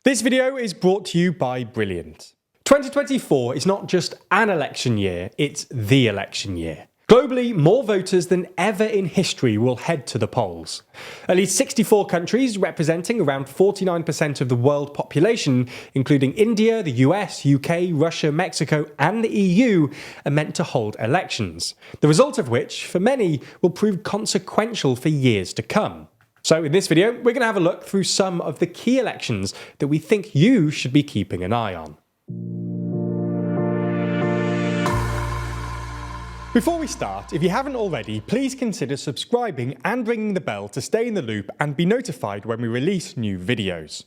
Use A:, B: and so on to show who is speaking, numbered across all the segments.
A: This video is brought to you by Brilliant. 2024 is not just an election year, it's the election year. Globally, more voters than ever in history will head to the polls. At least 64 countries, representing around 49% of the world population, including India, the US, UK, Russia, Mexico, and the EU, are meant to hold elections, the result of which, for many, will prove consequential for years to come. So in this video, we're going to have a look through some of the key elections that we think you should be keeping an eye on. Before we start, if you haven't already, please consider subscribing and ringing the bell to stay in the loop and be notified when we release new videos.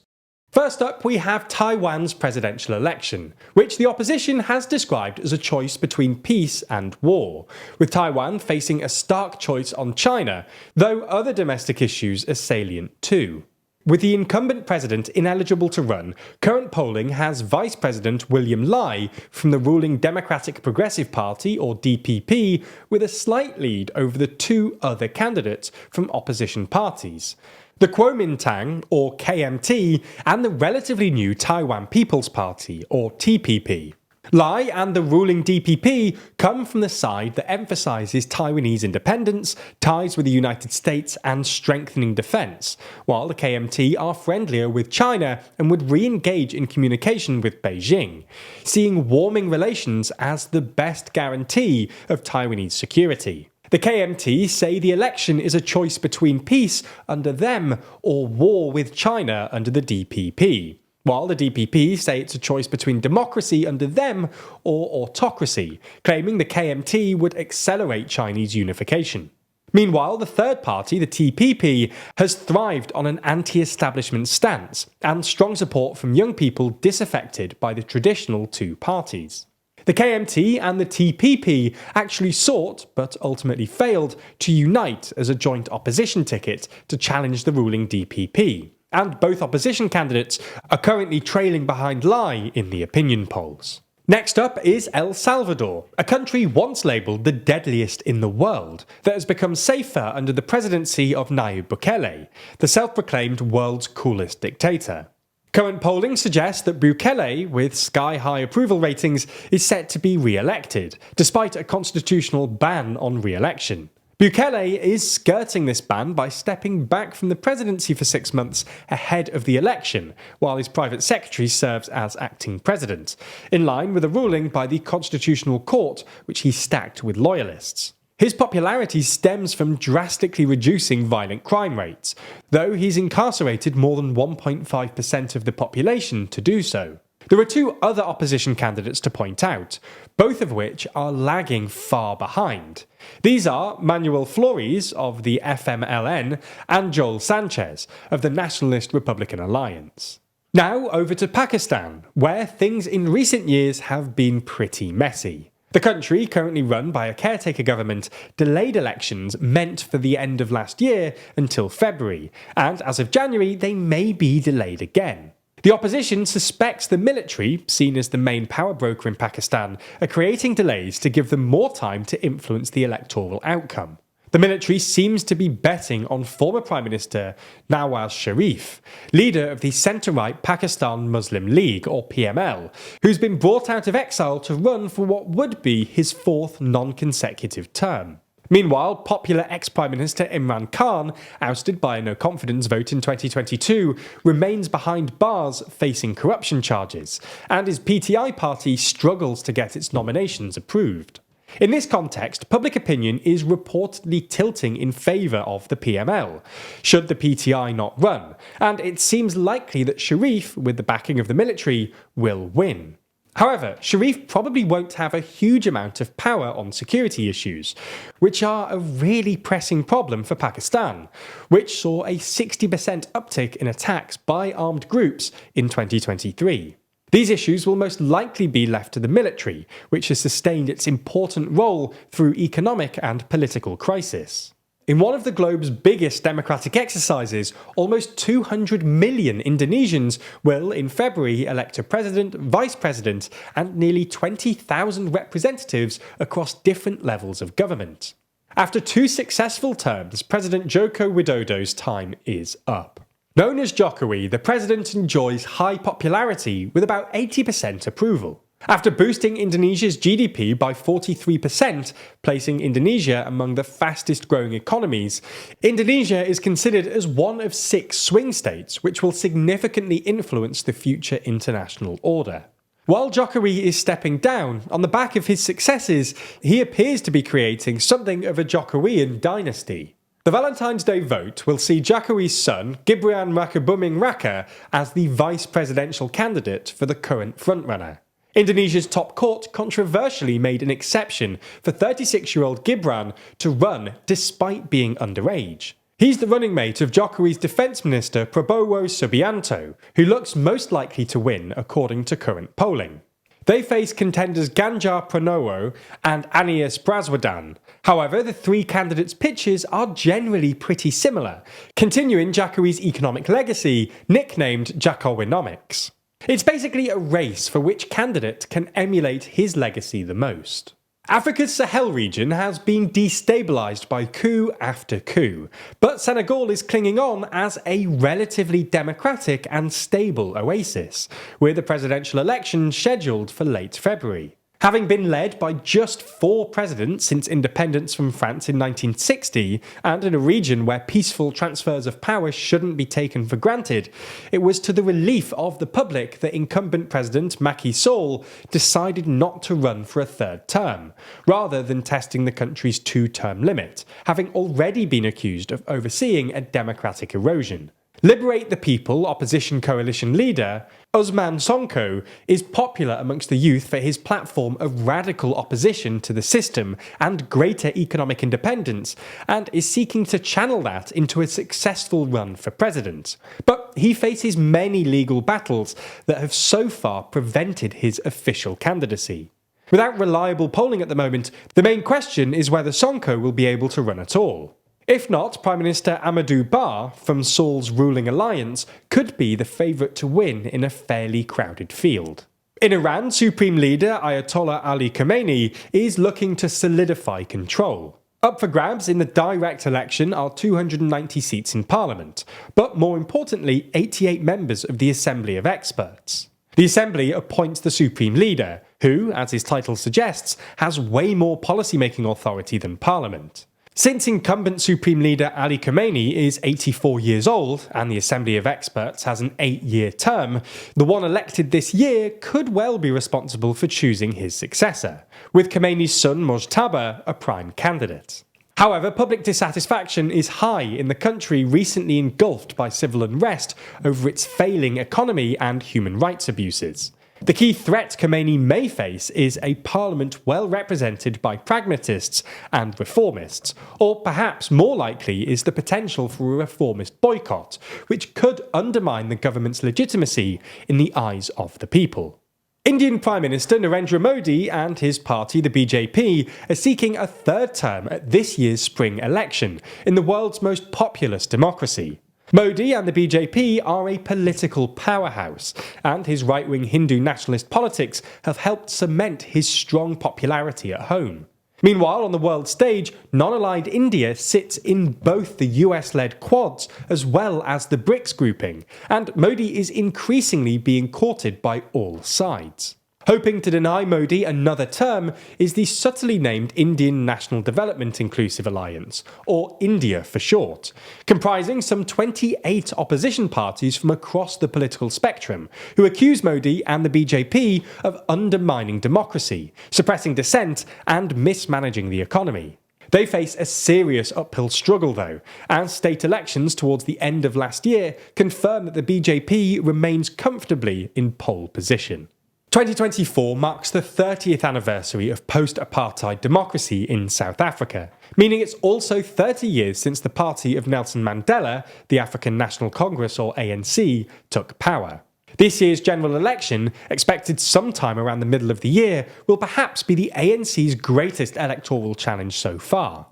A: First up, we have Taiwan's presidential election, which the opposition has described as a choice between peace and war, with Taiwan facing a stark choice on China, though other domestic issues are salient too. With the incumbent president ineligible to run, current polling has Vice President William Lai from the ruling Democratic Progressive Party, or DPP, with a slight lead over the two other candidates from opposition parties, the Kuomintang, or KMT, and the relatively new Taiwan People's Party, or TPP. Lai and the ruling DPP come from the side that emphasises Taiwanese independence, ties with the United States, and strengthening defence, while the KMT are friendlier with China and would re-engage in communication with Beijing, seeing warming relations as the best guarantee of Taiwanese security. The KMT say the election is a choice between peace under them or war with China under the DPP, while the DPP say it's a choice between democracy under them or autocracy, claiming the KMT would accelerate Chinese unification. Meanwhile, the third party, the TPP, has thrived on an anti-establishment stance and strong support from young people disaffected by the traditional two parties. The KMT and the TPP actually sought, but ultimately failed, to unite as a joint opposition ticket to challenge the ruling DPP, and both opposition candidates are currently trailing behind Lai in the opinion polls. Next up is El Salvador, a country once labelled the deadliest in the world, that has become safer under the presidency of Nayib Bukele, the self-proclaimed world's coolest dictator. Current polling suggests that Bukele, with sky-high approval ratings, is set to be re-elected, despite a constitutional ban on re-election. Bukele is skirting this ban by stepping back from the presidency for 6 months ahead of the election, while his private secretary serves as acting president, in line with a ruling by the Constitutional Court which he stacked with loyalists. His popularity stems from drastically reducing violent crime rates, though he's incarcerated more than 1.5% of the population to do so. There are two other opposition candidates to point out, both of which are lagging far behind. These are Manuel Flores of the FMLN and Joel Sanchez of the Nationalist Republican Alliance. Now over to Pakistan, where things in recent years have been pretty messy. The country, currently run by a caretaker government, delayed elections meant for the end of last year until February, and as of January they may be delayed again. The opposition suspects the military, seen as the main power broker in Pakistan, are creating delays to give them more time to influence the electoral outcome. The military seems to be betting on former Prime Minister Nawaz Sharif, leader of the centre-right Pakistan Muslim League, or PML, who's been brought out of exile to run for what would be his fourth non-consecutive term. Meanwhile, popular ex-Prime Minister Imran Khan, ousted by a no-confidence vote in 2022, remains behind bars facing corruption charges, and his PTI party struggles to get its nominations approved. In this context, public opinion is reportedly tilting in favour of the PML, should the PTI not run, and it seems likely that Sharif, with the backing of the military, will win. However, Sharif probably won't have a huge amount of power on security issues, which are a really pressing problem for Pakistan, which saw a 60% uptick in attacks by armed groups in 2023. These issues will most likely be left to the military, which has sustained its important role through economic and political crisis. In one of the globe's biggest democratic exercises, almost 200 million Indonesians will, in February, elect a president, vice president, and nearly 20,000 representatives across different levels of government. After 2 successful terms, President Joko Widodo's time is up. Known as Jokowi, the president enjoys high popularity with about 80% approval. After boosting Indonesia's GDP by 43%, placing Indonesia among the fastest growing economies, Indonesia is considered as one of 6 swing states which will significantly influence the future international order. While Jokowi is stepping down, on the back of his successes, he appears to be creating something of a Jokowian dynasty. The Valentine's Day vote will see Jokowi's son, Gibran Rakebuming Raka, as the vice presidential candidate for the current frontrunner. Indonesia's top court controversially made an exception for 36-year-old Gibran to run despite being underage. He's the running mate of Jokowi's defence minister Prabowo Subianto, who looks most likely to win according to current polling. They face contenders Ganjar Pranowo and Anies Baswedan. However, the 3 candidates' pitches are generally pretty similar, continuing Jokowi's economic legacy, nicknamed Jokowinomics. It's basically a race for which candidate can emulate his legacy the most. Africa's Sahel region has been destabilised by coup after coup, but Senegal is clinging on as a relatively democratic and stable oasis, with the presidential election scheduled for late February. Having been led by just 4 presidents since independence from France in 1960, and in a region where peaceful transfers of power shouldn't be taken for granted, it was to the relief of the public that incumbent President Macky Sall decided not to run for a 3rd term, rather than testing the country's 2-term limit, having already been accused of overseeing a democratic erosion. Liberate the People opposition coalition leader, Ousmane Sonko, is popular amongst the youth for his platform of radical opposition to the system and greater economic independence, and is seeking to channel that into a successful run for president. But he faces many legal battles that have so far prevented his official candidacy. Without reliable polling at the moment, the main question is whether Sonko will be able to run at all. If not, Prime Minister Amadou Ba, from Sall's ruling alliance, could be the favourite to win in a fairly crowded field. In Iran, Supreme Leader Ayatollah Ali Khamenei is looking to solidify control. Up for grabs in the direct election are 290 seats in Parliament, but more importantly, 88 members of the Assembly of Experts. The Assembly appoints the Supreme Leader, who, as his title suggests, has way more policy-making authority than Parliament. Since incumbent Supreme Leader Ali Khamenei is 84 years old and the Assembly of Experts has an 8-year term, the one elected this year could well be responsible for choosing his successor, with Khamenei's son Mojtaba a prime candidate. However, public dissatisfaction is high in the country recently engulfed by civil unrest over its failing economy and human rights abuses. The key threat Khamenei may face is a parliament well represented by pragmatists and reformists, or perhaps more likely is the potential for a reformist boycott, which could undermine the government's legitimacy in the eyes of the people. Indian Prime Minister Narendra Modi and his party, the BJP, are seeking a 3rd term at this year's spring election, in the world's most populous democracy. Modi and the BJP are a political powerhouse, and his right-wing Hindu nationalist politics have helped cement his strong popularity at home. Meanwhile, on the world stage, non-aligned India sits in both the US-led Quads as well as the BRICS grouping, and Modi is increasingly being courted by all sides. Hoping to deny Modi another term is the subtly named Indian National Development Inclusive Alliance, or India for short, comprising some 28 opposition parties from across the political spectrum, who accuse Modi and the BJP of undermining democracy, suppressing dissent, and mismanaging the economy. They face a serious uphill struggle though, as state elections towards the end of last year confirm that the BJP remains comfortably in pole position. 2024 marks the 30th anniversary of post-apartheid democracy in South Africa, meaning it's also 30 years since the party of Nelson Mandela, the African National Congress or ANC, took power. This year's general election, expected sometime around the middle of the year, will perhaps be the ANC's greatest electoral challenge so far.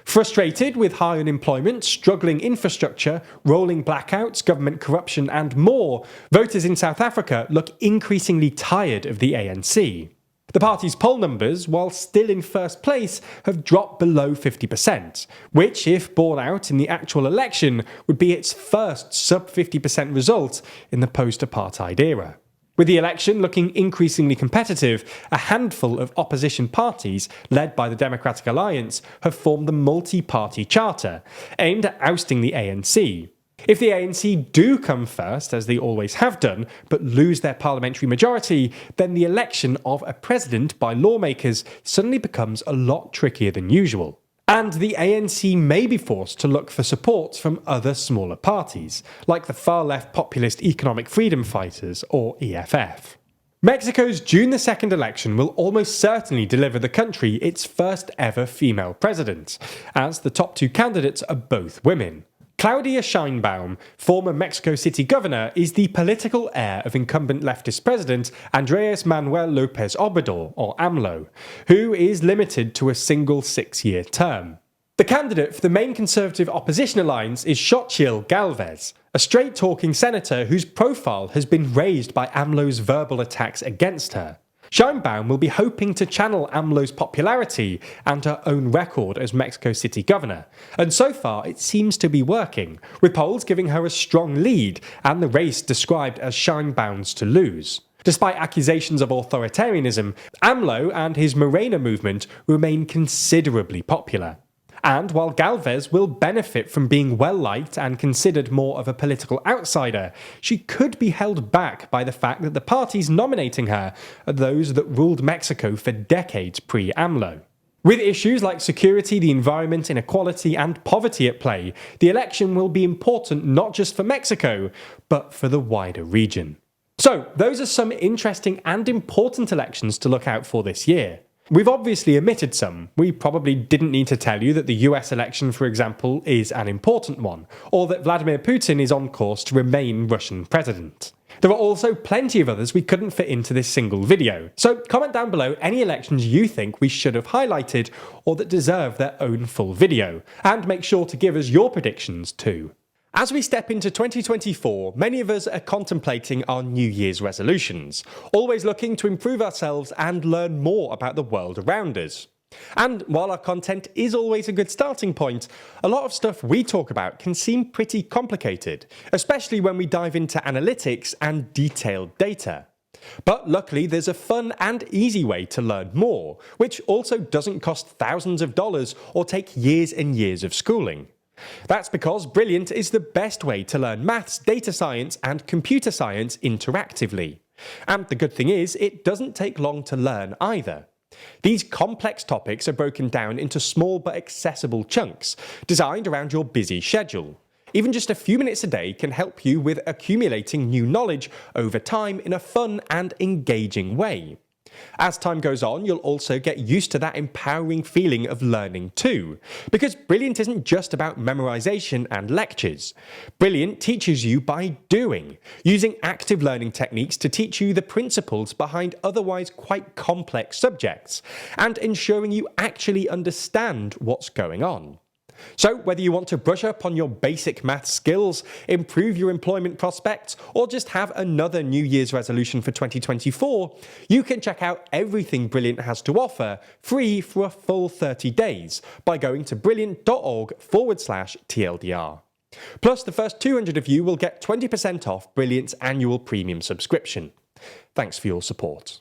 A: Frustrated with high unemployment, struggling infrastructure, rolling blackouts, government corruption and more, voters in South Africa look increasingly tired of the ANC. The party's poll numbers, while still in first place, have dropped below 50%, which, if borne out in the actual election, would be its first sub-50% result in the post-apartheid era. With the election looking increasingly competitive, a handful of opposition parties, led by the Democratic Alliance, have formed the Multi-Party Charter, aimed at ousting the ANC. If the ANC do come first, as they always have done, but lose their parliamentary majority, then the election of a president by lawmakers suddenly becomes a lot trickier than usual. And the ANC may be forced to look for support from other smaller parties, like the far-left populist Economic Freedom Fighters, or EFF. Mexico's June 2nd election will almost certainly deliver the country its first ever female president, as the top two candidates are both women. Claudia Sheinbaum, former Mexico City governor, is the political heir of incumbent leftist president Andrés Manuel López Obrador, or AMLO, who is limited to a single 6-year term. The candidate for the main conservative opposition alliance is Xochitl Gálvez, a straight-talking senator whose profile has been raised by AMLO's verbal attacks against her. Sheinbaum will be hoping to channel AMLO's popularity and her own record as Mexico City governor, and so far it seems to be working, with polls giving her a strong lead and the race described as Sheinbaum's to lose. Despite accusations of authoritarianism, AMLO and his Morena movement remain considerably popular. And while Galvez will benefit from being well-liked and considered more of a political outsider, she could be held back by the fact that the parties nominating her are those that ruled Mexico for decades pre-AMLO. With issues like security, the environment, inequality, and poverty at play, the election will be important not just for Mexico, but for the wider region. So, those are some interesting and important elections to look out for this year. We've obviously omitted some. We probably didn't need to tell you that the US election, for example, is an important one, or that Vladimir Putin is on course to remain Russian president. There are also plenty of others we couldn't fit into this single video, so comment down below any elections you think we should have highlighted or that deserve their own full video, and make sure to give us your predictions too. As we step into 2024, many of us are contemplating our New Year's resolutions, always looking to improve ourselves and learn more about the world around us. And while our content is always a good starting point, a lot of stuff we talk about can seem pretty complicated, especially when we dive into analytics and detailed data. But luckily there's a fun and easy way to learn more, which also doesn't cost thousands of dollars or take years and years of schooling. That's because Brilliant is the best way to learn maths, data science, and computer science interactively. And the good thing is, it doesn't take long to learn either. These complex topics are broken down into small but accessible chunks, designed around your busy schedule. Even just a few minutes a day can help you with accumulating new knowledge over time in a fun and engaging way. As time goes on, you'll also get used to that empowering feeling of learning too, because Brilliant isn't just about memorization and lectures. Brilliant teaches you by doing, using active learning techniques to teach you the principles behind otherwise quite complex subjects, and ensuring you actually understand what's going on. So whether you want to brush up on your basic maths skills, improve your employment prospects, or just have another New Year's resolution for 2024, you can check out everything Brilliant has to offer free for a full 30 days by going to brilliant.org/TLDR. Plus, the first 200 of you will get 20% off Brilliant's annual premium subscription. Thanks for your support.